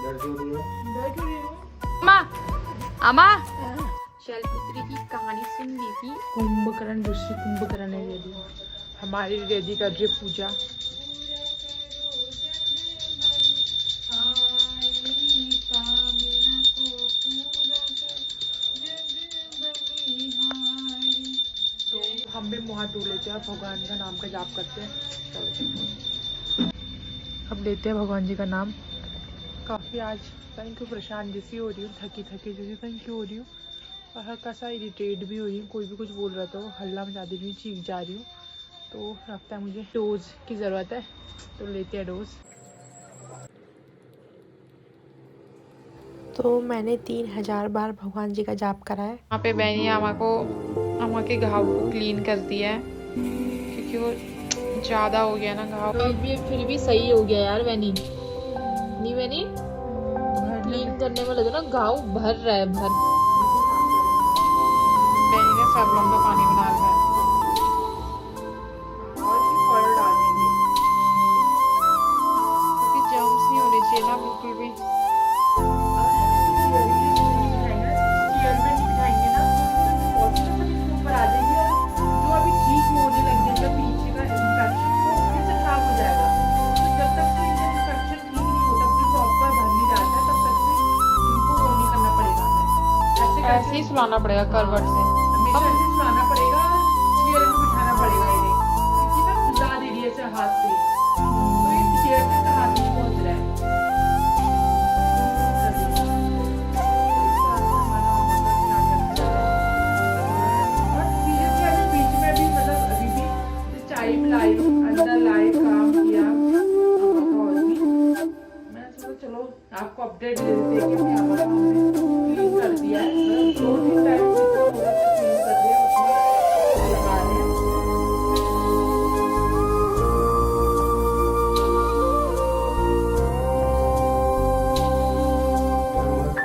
अम्मा अम्मा शैलपुत्री की कहानी सुन ली थी। कुंभकर्ण ऋषि कुंभकर्ण है रेडी, हमारी रेडी कर रही पूजा। तो हम भी मुँह धो लेते हैं, भगवान का नाम का जाप करते हैं। चलो अब लेते हैं भगवान जी का नाम। काफ़ी आज थैंक यू परेशान जैसी हो रही हूँ, थकी थकी जैसी थैंक यू हो रही हूँ, और हल्का सा इरिटेट भी हो रही हूँ। कोई भी कुछ बोल रहा था वो हल्ला मचा दे रही हूँ, चीख जा रही हूँ। तो लगता है मुझे डोज की ज़रूरत है, तो लेते हैं डोज। तो मैंने 3000 बार भगवान जी का जाप करा है। यहाँ पे बहनी अम्मा के घाव को क्लीन कर दिया है, क्योंकि वो ज़्यादा हो गया ना घाव। फिर भी सही हो गया यार बहनी, नहीं बहनी क्लीन करने में लगे ना घाव भर रहा है भर। बहनी ने सरलों का पानी बना लिया है और भी फल डाल देंगे, क्योंकि जर्म्स नहीं होने चाहिए ना बिल्कुल भी। ऐसे ही सुलाना पड़ेगा करवट से, हमेशा ऐसे सुलाना पड़ेगा, चेयर में बिठाना पड़ेगा इन्हें, क्योंकि ना खुदा दे रही है ऐसे हाथ से, तो ये चेयर से हाथ नहीं पहुंच रहा है। और सीरियसली बीच में भी मतलब अभी भी चाय पिलाई, अंदर लाए काम किया, और भी मैं सोचा चलो आपको अपडेट दे देते हैं कि अपने हमारा हमने क्लीन कर दिया है। 2-3 टाइम जितना थोड़ा सा क्लीन कर दिया, उसमें लगा रहे हैं।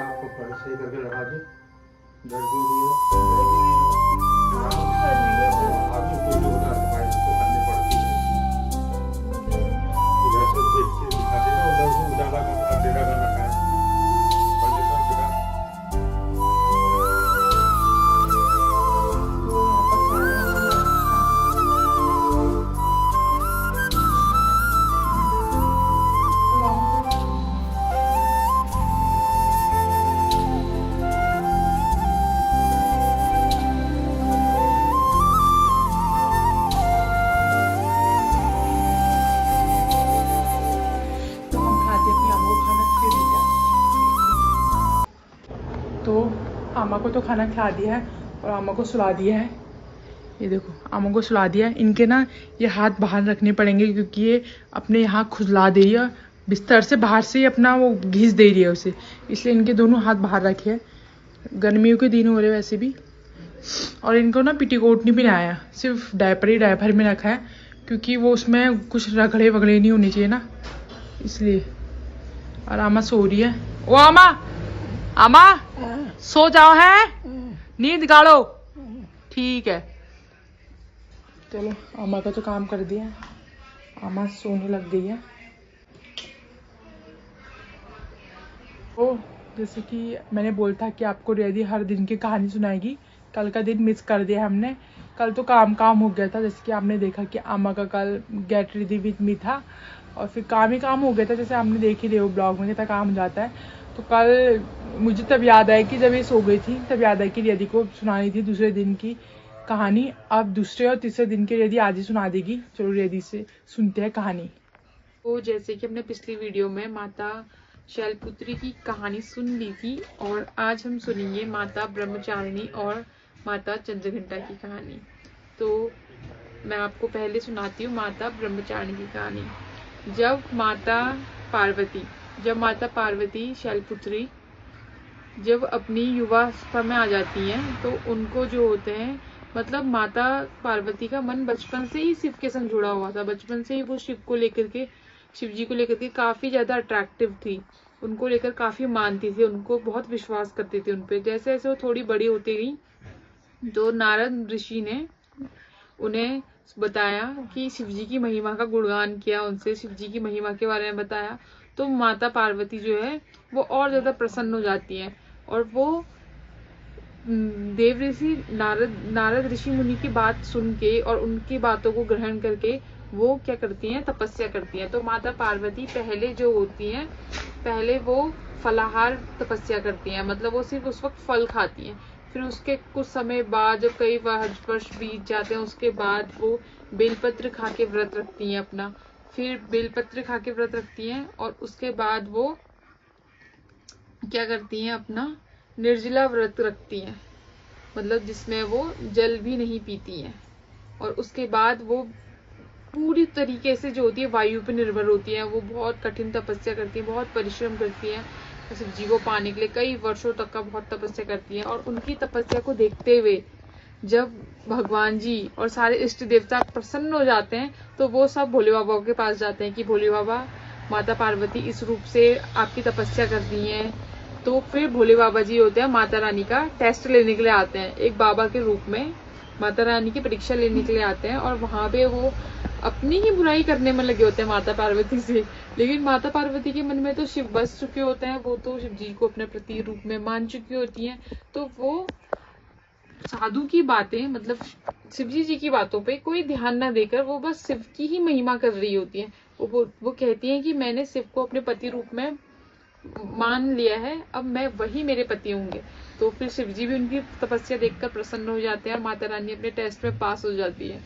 आपको फर्श सही करके लगा दे, दर्द जो भी है आगे कोई होगा सफाई उसको करनी पड़ती है। इधर से देख के दिखा देना, उधर से उजाला का अंधेरा कर रखा है। तो अम्मा को तो खाना खिला दिया है और अम्मा को सुला दिया है। ये देखो अम्मा को सुला दिया है। इनके ना ये हाथ बाहर रखने पड़ेंगे, क्योंकि ये अपने यहाँ खुजला दे रही है, बिस्तर से बाहर से ही अपना वो घिस दे रही है उसे, इसलिए इनके दोनों हाथ बाहर रखे हैं। गर्मियों के दिन हो रहे वैसे भी, और इनको ना पेटीकोट नहीं पहनाया, सिर्फ डायपर में रखा है, क्योंकि वो उसमें कुछ रगड़े वगड़े नहीं होने चाहिए ना, इसलिए। और अम्मा सो रही है। ओ अम्मा सो जाओ, है नींद गाड़ो, ठीक है। चलो अम्मा का तो काम कर दिया, अम्मा सोने लग गई है। ओ जैसे कि मैंने बोला था कि आपको रेडी हर दिन की कहानी सुनाएगी, कल का दिन मिस कर दिया हमने। कल तो काम हो गया था, जैसे कि आपने देखा कि अम्मा का कल गेट रेडी विद मी था, और फिर काम ही काम हो गया था, जैसे आपने देख ही रहे हो ब्लॉग में कितना काम हो जाता है। तो कल मुझे तब याद आया कि जब ये सो गई थी, तब याद आया कि रेडी को सुनानी थी दूसरे दिन की कहानी। अब दूसरे और तीसरे दिन की रेडी आज ही सुना देगी। चलो रेडी से सुनते हैं कहानी। तो जैसे कि हमने पिछली वीडियो में माता शैलपुत्री की कहानी सुन ली थी, और आज हम सुनेंगे माता ब्रह्मचारिणी और माता चंद्रघंटा की कहानी। तो मैं आपको पहले सुनाती हूँ माता ब्रह्मचारिणी की कहानी। जब माता पार्वती शैलपुत्री जब अपनी युवावस्था में आ जाती हैं, तो उनको जो होते हैं, मतलब माता पार्वती का मन बचपन से ही शिव के संग जुड़ा हुआ था। बचपन से ही वो शिव जी को लेकर के काफी ज्यादा अट्रैक्टिव थी, उनको लेकर काफी मानती थी, उनको बहुत विश्वास करती थी उनपे। जैसे जैसे वो थोड़ी बड़ी होती गई, तो नारद ऋषि ने उन्हें बताया कि शिव जी की महिमा का गुणगान किया, उनसे शिव जी की महिमा के बारे में बताया। तो माता पार्वती जो है वो और ज्यादा प्रसन्न हो जाती है, और वो देव ऋषि नारद ऋषि मुनि की बात सुन के और उनकी बातों को ग्रहण करके वो क्या करती हैं, तपस्या करती हैं। तो माता पार्वती पहले जो होती हैं, पहले वो फलाहार तपस्या करती हैं, मतलब वो सिर्फ उस वक्त फल खाती हैं। फिर उसके कुछ समय बाद, जब कई वर्ष बीत जाते हैं, उसके बाद वो बेलपत्र खा के व्रत रखती हैं अपना। फिर बेलपत्र खा के व्रत रखती हैं, और उसके बाद वो क्या करती हैं, अपना निर्जला व्रत रखती हैं, मतलब जिसमें वो जल भी नहीं पीती हैं। और उसके बाद वो पूरी तरीके से जो होती है वायु पर निर्भर होती है। वो बहुत कठिन तपस्या करती है, बहुत परिश्रम करती है शिव जी को पाने के लिए, कई वर्षों तक का बहुत तपस्या करती है। और उनकी तपस्या को देखते हुए जब भगवान जी और सारे इष्ट देवता प्रसन्न हो जाते हैं, तो वो सब भोले बाबा के पास जाते हैं कि भोले बाबा, माता पार्वती इस रूप से आपकी तपस्या कर रही है। तो फिर भोले बाबा जी होते हैं माता रानी का टेस्ट लेने के लिए आते हैं, एक बाबा के रूप में माता रानी की परीक्षा लेने के लिए आते हैं। और वहां पे वो अपनी ही बुराई करने में लगे होते हैं माता पार्वती से, लेकिन माता पार्वती के मन में तो शिव बस चुके होते हैं, वो तो शिव जी को अपने प्रति रूप में मान चुकी होती हैं। तो वो साधु की बातें, मतलब शिव जी की बातों पे कोई ध्यान ना देकर वो बस शिव की ही महिमा कर रही होती है। वो कहती हैं कि मैंने शिव को अपने पति रूप में मान लिया है, अब मैं वही मेरे पति होंगे। तो फिर शिव जी भी उनकी तपस्या देखकर प्रसन्न हो जाते हैं, और माता रानी अपने टेस्ट में पास हो जाती है।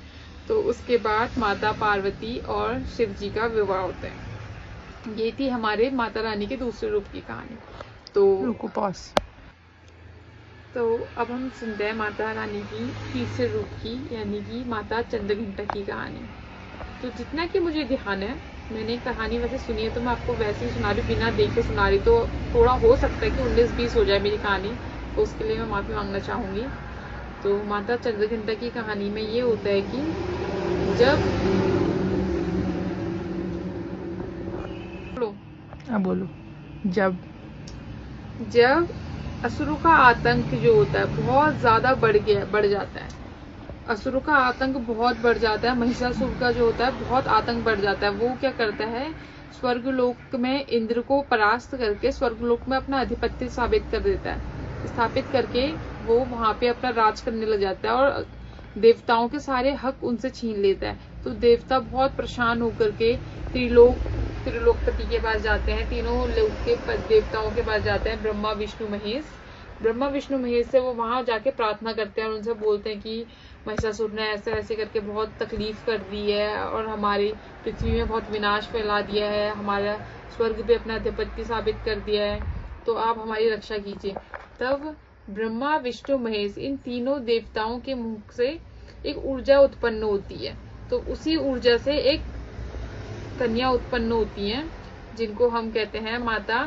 तो उसके बाद माता पार्वती और शिव जी का विवाह होता है। ये थी हमारे माता रानी के दूसरे रूप की कहानी। तो अब हम सुनते हैं माता रानी की तीसरे रूप की, यानी कि माता चंद्रघंटा की कहानी। तो जितना कि मुझे ध्यान है, मैंने कहानी वैसे सुनी है, तो मैं आपको वैसे ही सुना रही, बिना देखे सुना रही। तो थोड़ा हो सकता है कि 19-20 हो जाए मेरी कहानी, तो उसके लिए मैं माफी मांगना चाहूंगी। तो माता चंद्रघंटा की कहानी में ये होता है कि जब असुरों का आतंक जो होता है बहुत ज्यादा बढ़ जाता है, असुरों का आतंक बहुत बढ़ जाता है, महिषासुर का जो होता है बहुत आतंक बढ़ जाता है। वो क्या करता है, स्वर्गलोक में इंद्र को परास्त करके स्वर्गलोक में अपना आधिपत्य स्थापित करके वो वहां पे अपना राज करने लग जाता है, और देवताओं के सारे हक उनसे छीन लेता है। तो देवता बहुत परेशान होकर के त्रिलोकपति के पास जाते हैं, तीनों लोक के देवताओं के पास जाते हैं, ब्रह्मा विष्णु महेश से वो वहां जाके प्रार्थना करते हैं, और उनसे बोलते हैं कि महिषासुर ने ऐसे ऐसे करके बहुत तकलीफ कर दी है, और हमारी पृथ्वी में बहुत विनाश फैला दिया है, हमारा स्वर्ग पे अपना आधिपत्य साबित कर दिया है, तो आप हमारी रक्षा कीजिए। तब ब्रह्मा विष्णु महेश इन तीनों देवताओं के मुख से एक ऊर्जा उत्पन्न होती है। तो उसी ऊर्जा से एक कन्या उत्पन्न होती है, जिनको हम कहते हैं माता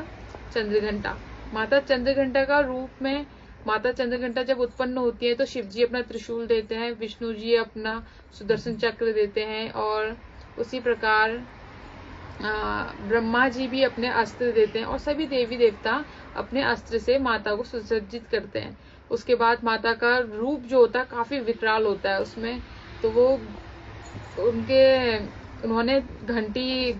चंद्रघंटा। माता चंद्रघंटा का रूप में माता चंद्रघंटा जब उत्पन्न होती है, तो शिव जी अपना त्रिशूल देते हैं, विष्णु जी अपना सुदर्शन चक्र देते हैं, और उसी प्रकार ब्रह्मा जी भी अपने अस्त्र देते हैं, और सभी देवी देवता अपने अस्त्र से माता को सुसज्जित करते हैं। उसके बाद माता का रूप जो होता है काफी विकराल होता है उसमें। तो वो उन्होंने घंटियां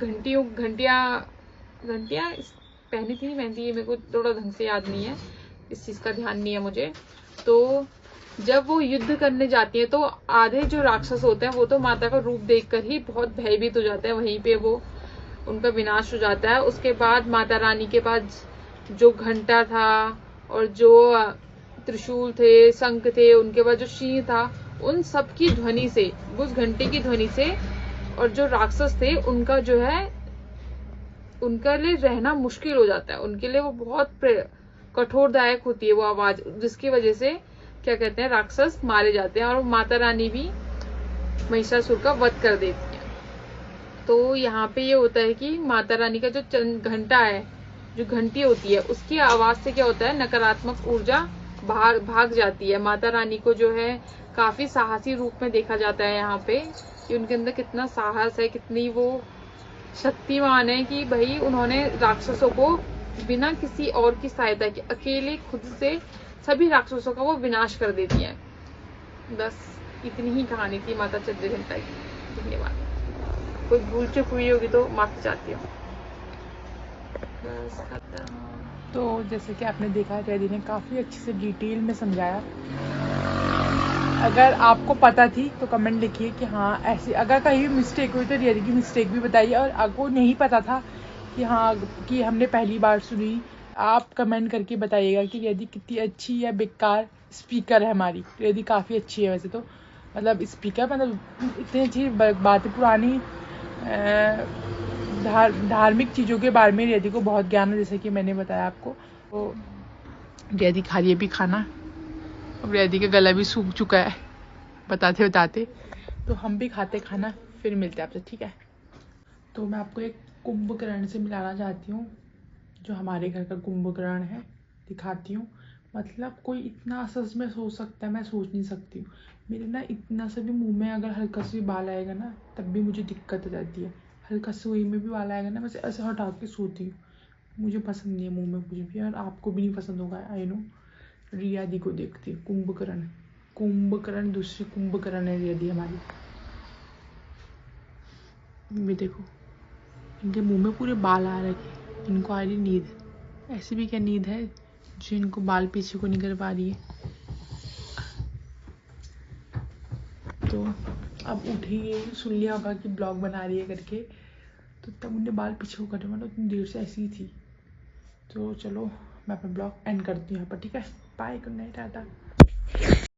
पहनी थी, मेरे को थोड़ा ढंग से याद नहीं है, इस चीज का ध्यान नहीं है मुझे। तो जब वो युद्ध करने जाती है, तो आधे जो राक्षस होते हैं वो तो माता का रूप देखकर ही बहुत भयभीत हो जाते हैं, वहीं पे वो उनका विनाश हो जाता है। उसके बाद माता रानी के पास जो घंटा था और जो त्रिशूल थे, शंख थे, उनके बाद जो सिंह था, उन सब की ध्वनि से, उस घंटे की ध्वनि से, और जो राक्षस थे उनका जो है, उनके लिए रहना मुश्किल हो जाता है, उनके लिए वो बहुत कठोरदायक होती है वो आवाज, जिसकी वजह से क्या कहते हैं, राक्षस मारे जाते हैं, और माता रानी भी महिषासुर का वध कर देती है। तो यहाँ पे ये होता है कि माता रानी का जो घंटा है, जो घंटी होती है, उसकी आवाज से क्या होता है, नकारात्मक ऊर्जा भाग जाती है। माता रानी को जो है काफी साहसी रूप में देखा जाता है यहाँ पे, कि उनके अंदर कितना साहस है, कितनी वो शक्तिमान है, कि भाई उन्होंने राक्षसों को बिना किसी और की सहायता के अकेले खुद से सभी राक्षसों का वो विनाश कर देती है। बस इतनी ही कहानी थी माता चंद्रघंटा की। धन्यवाद। कोई भूल चूक हुई होगी तो माफी चाहती हूँ। बस खत्म। तो जैसे कि आपने देखा रियदी ने काफ़ी अच्छे से डिटेल में समझाया। अगर आपको पता थी तो कमेंट लिखिए कि हाँ ऐसी, अगर कहीं भी मिस्टेक हुई तो रियदी की मिस्टेक भी बताइए। और आपको नहीं पता था कि हाँ कि हमने पहली बार सुनी, आप कमेंट करके बताइएगा कि रियदी कितनी अच्छी या बेकार स्पीकर है हमारी। रियदी काफ़ी अच्छी है वैसे तो, मतलब स्पीकर, मतलब इतनी अच्छी बातें, पुरानी धार्मिक चीज़ों के बारे में रियदी को बहुत ज्ञान है, जैसे कि मैंने बताया आपको। तो रियदी खा रही है भी खाना। अब रियदी का गला भी सूख चुका है बताते बताते, तो हम भी खाते खाना, फिर मिलते हैं आपसे, ठीक है। तो मैं आपको एक कुंभकर्ण से मिलाना चाहती हूँ, जो हमारे घर का कुंभकर्ण है, दिखाती हूँ। मतलब कोई इतना सच में सोच सकता है, मैं सोच नहीं सकती हूँ। मेरे ना इतना सा भी मुंह में अगर हल्का सा भी बाल आएगा ना, तब भी मुझे दिक्कत हो जाती है। हल्का सा वही में भी बाल आएगा ना, वैसे ऐसे हटा के सोती हूँ। मुझे पसंद नहीं है मुंह में कुछ भी, और आपको भी नहीं पसंद होगा, आई नो। रियादी को देखती है, कुंभकर्ण दूसरी कुंभकर्ण है रियादी हमारी। ये देखो, इनके मुंह में पूरे बाल आ रहे हैं, इनको आ रही नींद। ऐसी भी क्या नींद है जो इनको बाल पीछे को नहीं कर पा रही है। तो अब उठेंगे, सुन लिया होगा कि ब्लॉग बना रही है करके, तो तब उन्हें बाल पीछे को करने वाला, उतनी देर से ऐसी ही थी। तो चलो मैं अपना ब्लॉग एंड करती हूँ यहाँ पर, ठीक है। Bye, good night, Tata.